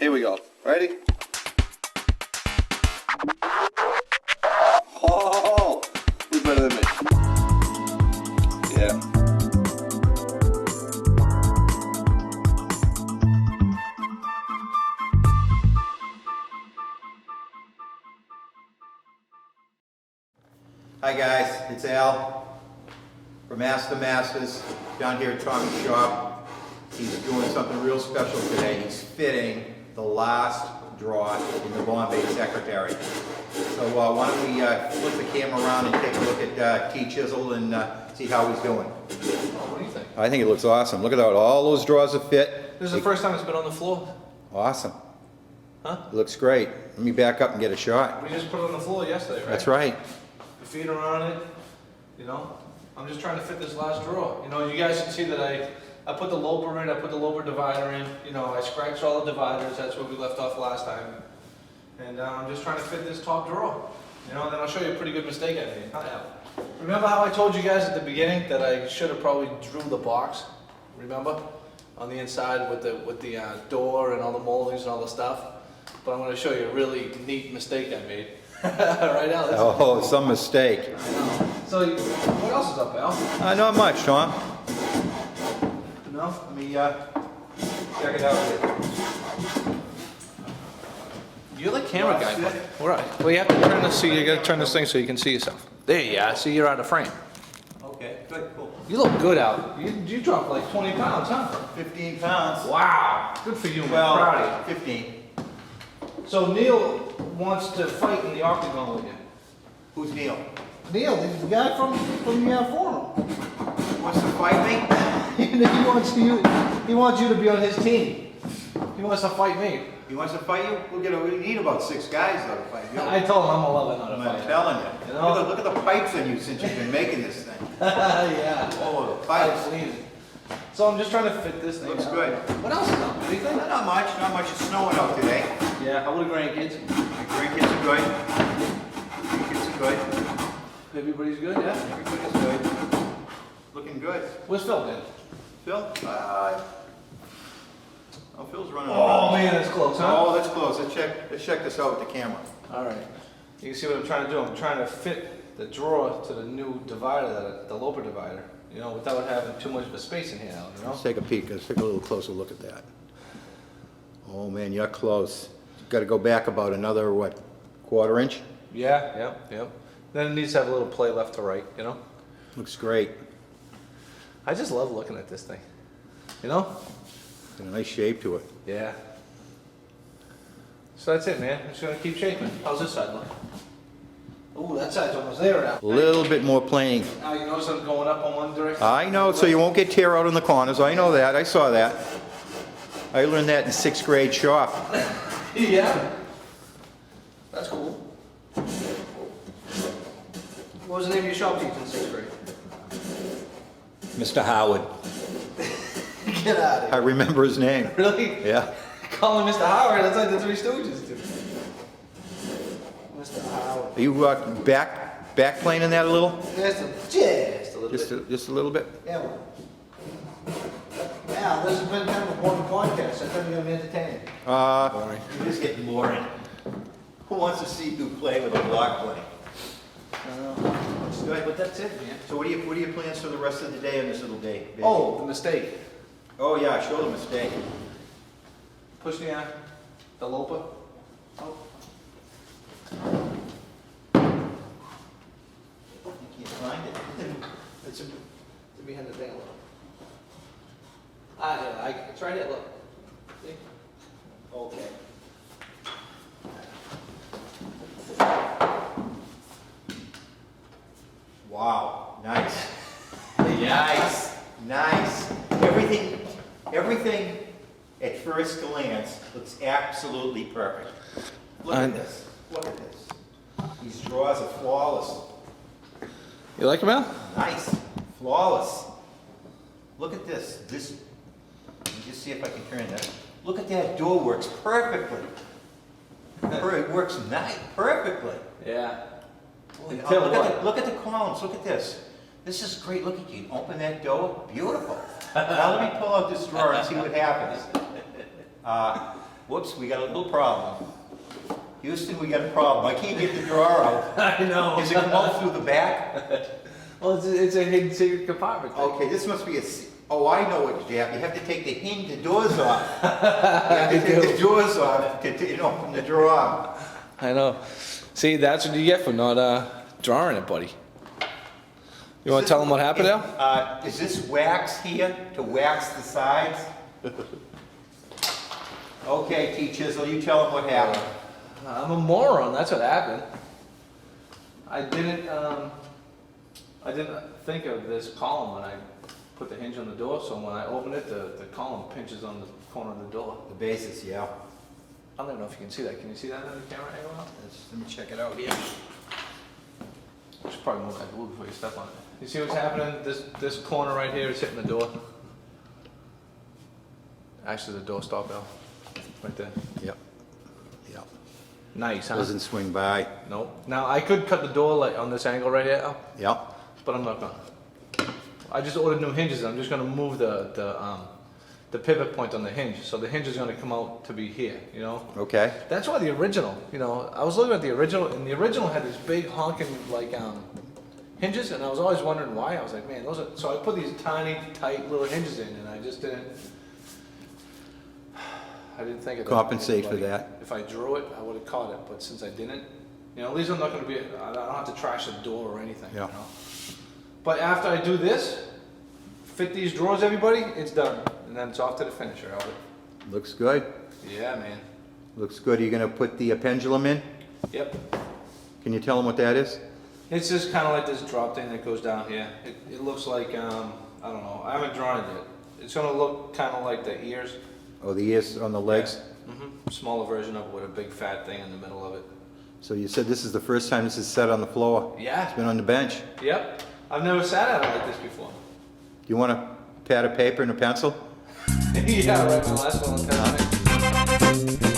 Here we go. Ready? Oh, who's better than me? Yeah. Hi guys, it's Al from Masters down here at Tommy's shop. He's doing something real special today. He's fitting the last draw in the Bombe Secretary. So why don't we flip the camera around and take a look at T. Chisel and see how he's doing. What do you think? I think it looks awesome. Look at that, all those drawers are fit. This is the first time it's been on the floor. Awesome. Huh? It looks great. Let me back up and get a shot. We just put it on the floor yesterday, right? That's right. Your feet are on it, you know? I'm just trying to fit this last drawer. You know, you guys can see that I put the loper in, I put the loper divider in, you know, I scratched all the dividers, that's where we left off last time. And I'm just trying to fit this top drawer. You know, and then I'll show you a pretty good mistake I made. Remember how I told you guys at the beginning that I should have probably drew the box? Remember? On the inside with the door and all the moldings and all the stuff? But I'm going to show you a really neat mistake I made. Right now. Oh, some mistake. I know. So, what else is up, Al? Not much, Tom. No? Let me check it out here. You're the camera guy. Buddy. All right. Well, you have to turn this. So you got to turn this thing so you can see yourself. There you are. See, you're out of frame. Okay, good, cool. You look good, Al. You dropped like 20 pounds, huh? 15 pounds. Wow. Good for you, man. Well, Proud of you. 15. So Neil wants to fight in the octagon with you. Who's Neil? Neil, the guy from the forum. Wants to fight me? he wants you to be on his team. He wants to fight me. He wants to fight you? We need about 6 guys though to fight you. I told him I'm 11 on a I'm fight. telling you. You know? Look at the pipes on you since you've been making this thing. Yeah. Oh, the pipes. So I'm just trying to fit this thing. Looks out. good. What else is up? Anything? Not much. Not much. It's snowing out today. Yeah. How are the grandkids? The grandkids are good. Grandkids are good. Everybody's good, yeah? Everybody's good. Looking good. Where's Phil then? Phil? Oh, Phil's running Oh around. man, that's close, huh? Oh, that's close. Let's check this out with the camera. All right. You can see what I'm trying to do. I'm trying to fit the drawer to the new divider, the loper divider, you know, without having too much of a space in here, you know? Let's take a peek. Let's take a little closer look at that. Oh man, you're close. You've got to go back about another, what, 1/4 inch? Yeah. Then it needs to have a little play left to right, you know? Looks great. I just love looking at this thing, you know? Got a nice shape to it. Yeah. So that's it, man. I'm just gonna keep shaping. How's this side look? Ooh, that side's almost there now. A little bit more playing. Now you notice I'm going up on one direction? I know, so you won't get tear out in the corners. I know that. I saw that. I learned that in 6th grade shop. Yeah. That's cool. What was the name of your shop teacher in 6th grade? Mr. Howard. Get out of I here. remember his name. Really? Yeah. Call him Mr. Howard. That's like the Three Stooges do. Mr. Howard. Are you back playing in that a little? Just a little bit. Just a little bit? Yeah. Yeah, this has been kind of a boring podcast. I thought you were going to be entertaining. Boring. You're just getting boring. Who wants to see you play with a block play? Good. But that's it, man. So what are your plans for the rest of the day on this little day, baby? Oh, the mistake. Oh yeah, show the mistake. Push the loper. Oh. You can't find it. It's behind the thing a little. It's right there, look. See? Okay. Wow, nice. Nice. Everything at first glance looks absolutely perfect. Look at this. Look at this. These drawers are flawless. You like him, Al? Nice. Flawless. Look at this. Let me just see if I can turn that. Look at that door, works perfectly. It works perfectly. Yeah. Holy, Tell look at the columns. Look at this. This is great. Look at you. Open that door. Beautiful. Now let me pull out this drawer and see what happens. Whoops, we got a little problem. Houston, we got a problem. I can't get the drawer out. I know. Does it come out through the back? Well, it's a hidden secret compartment. Okay, this must be oh, I know what you have. You have to take the hinge, the doors off. You have to take the doors off to open the drawer. I know. See, that's what you get for not drawing it, buddy. You want to tell them what happened now? Is this wax here to wax the sides? Okay, T. Chisel, you tell them what happened. I'm a moron. That's what happened. I didn't think of this column when I put the hinge on the door. So when I open it, the column pinches on the corner of the door. The basis, yeah. I don't even know if you can see that. Can you see that on the camera angle? Let me check it out here. You should probably move that glue before you step on it. You see what's happening? This corner right here is hitting the door. Actually, the door stop bell. Right there. Yep. Yep. Nice, huh? Doesn't swing by. Nope. Now, I could cut the door like on this angle right here, Al, Yep. but I'm not gonna. I just ordered new hinges. I'm just gonna move the pivot point on the hinge. So the hinge is gonna come out to be here, you know? Okay. That's why the original, you know, I was looking at the original, and the original had these big honking, like, hinges, and I was always wondering why. I was like, man, those are, so I put these tiny, tight little hinges in, and I just didn't think of that. Compensate for that. If I drew it, I would have caught it, but since I didn't, you know, at least I'm not gonna be, I don't have to trash the door or anything, you Yeah. know? But after I do this, fit these drawers, everybody, it's done, and then it's off to the finisher, Albert. Looks good. Yeah, man. Looks good. Are you gonna put the pendulum in? Yep. Can you tell them what that is? It's just kind of like this drop thing that goes down here. It looks like, I don't know, I haven't drawn it yet. It's gonna look kind of like the ears. Oh, the ears on the legs? Smaller version of it with a big fat thing in the middle of it. So you said this is the first time this is set on the floor? Yeah. It's been on the bench. Yep. I've never sat at it like this before. Do you want a pad of paper and a pencil? Yeah, right, my last one.